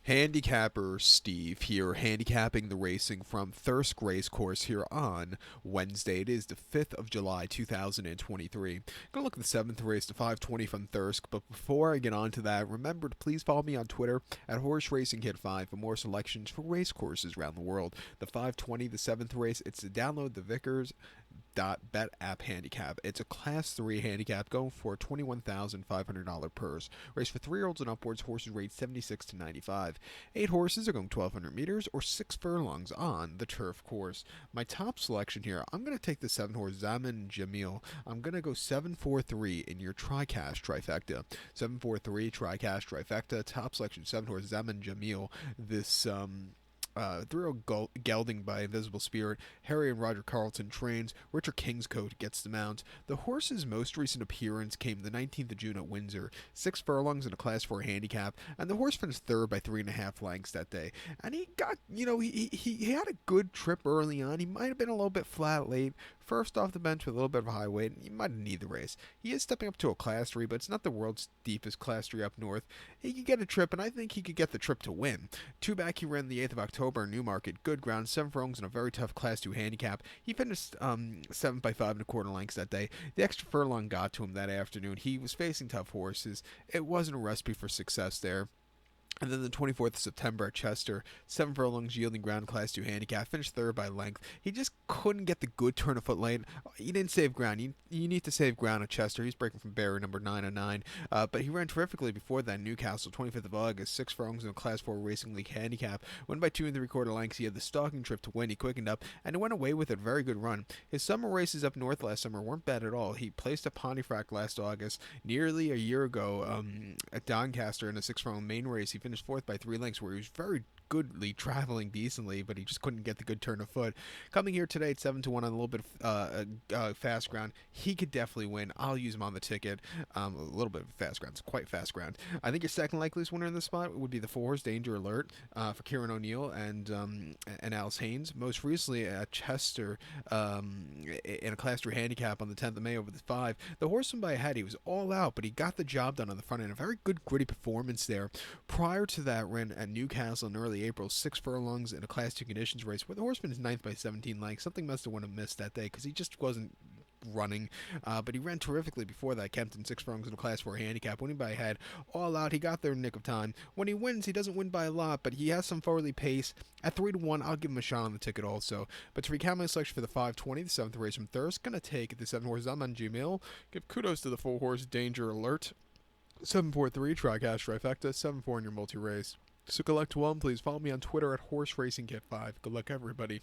Handicapper Steve here, handicapping the racing from Thirsk Racecourse here on Wednesday. It is the 5th of July, 2023. Gonna look at the 7th race, the 520 from Thirsk, but before I get on to that, remember to please follow me on Twitter at Horse Racing Kid 5 for more selections for race courses around the world. The 520, the 7th race, it's to download the Vickers.bet app handicap. It's a class 3 handicap going for $21,500 purse. Race for 3-year-olds and upwards, horses rate 76 to 95. 8 horses are going 1,200 meters or 6 furlongs on the turf course. My top selection here, I'm going to take the 7 horse Zaman Jamil. I'm going to go 7-4-3 in your tri-cash trifecta. 7-4-3 tri-cash trifecta. Top selection 7 horse Zaman Jamil. This through gelding by Invisible Spirit. Harry and Roger Carlton trains. Richard Kingscote gets the mount. The horse's most recent appearance came the 19th of June at Windsor. 6 furlongs in a Class 4 handicap, and the horse finished third by 3.5 lengths that day. And he got, he had a good trip early on. He might have been a little bit flat late. First off the bench with a little bit of a high weight, he might need the race. He is stepping up to a Class 3, but it's not the world's deepest Class 3 up north. He could get a trip, and I think he could get the trip to win. 2 back, he ran the 8th of October in Newmarket. Good ground, 7 furlongs in a very tough Class 2 handicap. He finished 7 by 5.25 lengths that day. The extra furlong got to him that afternoon. He was facing tough horses. It wasn't a recipe for success there. And then the 24th of September at Chester, 7 furlongs yielding ground Class 2 handicap, finished third by length. He just couldn't get the good turn of foot late. He didn't save ground. You need to save ground at Chester. He's breaking from barrier number 909. But he ran terrifically before that in Newcastle, 25th of August, 6 furlongs in a Class 4 Racing League handicap. Went by 2 3/4 lengths. He had the stalking trip to win. He quickened up, and he went away with a very good run. His summer races up north last summer weren't bad at all. He placed at Pontefract last August, nearly a year ago at Doncaster in a 6 furlong main race. He finished 4th by 3 lengths, where he was very goodly traveling decently, but he just couldn't get the good turn of foot. Coming here today at 7-1 on a little bit of fast ground, he could definitely win. I'll use him on the ticket. A little bit of fast ground. It's quite fast ground. I think your second likeliest winner in this spot would be the 4 horse Danger Alert for Kieran O'Neill and Alice Haynes. Most recently at Chester in a Class 3 handicap on the 10th of May over the 5. The horse went by a head. He was all out, but he got the job done on the front end. A very good gritty performance there. Prior to that, ran at Newcastle in early April, 6 furlongs in a Class 2 conditions race, where the horseman is 9th by 17 lengths. Something must have went amiss that day because he just wasn't running, but he ran terrifically before that. Kempton, 6 furlongs in a Class 4 handicap, winning by a head, all out. He got there in the nick of time. When he wins, he doesn't win by a lot, but he has some forwardly pace. At 3-1, I'll give him a shot on the ticket also. But to recount my selection for the 520, the 7th race from Thirsk, gonna take the 7 horse Zaman Jamil. Give kudos to the 4 horse Danger Alert. 7-4-3 tri-cash trifecta, 7-4 in your multi-race. So collect one, please follow me on Twitter at Horse Racing Kit 5. Good luck, everybody.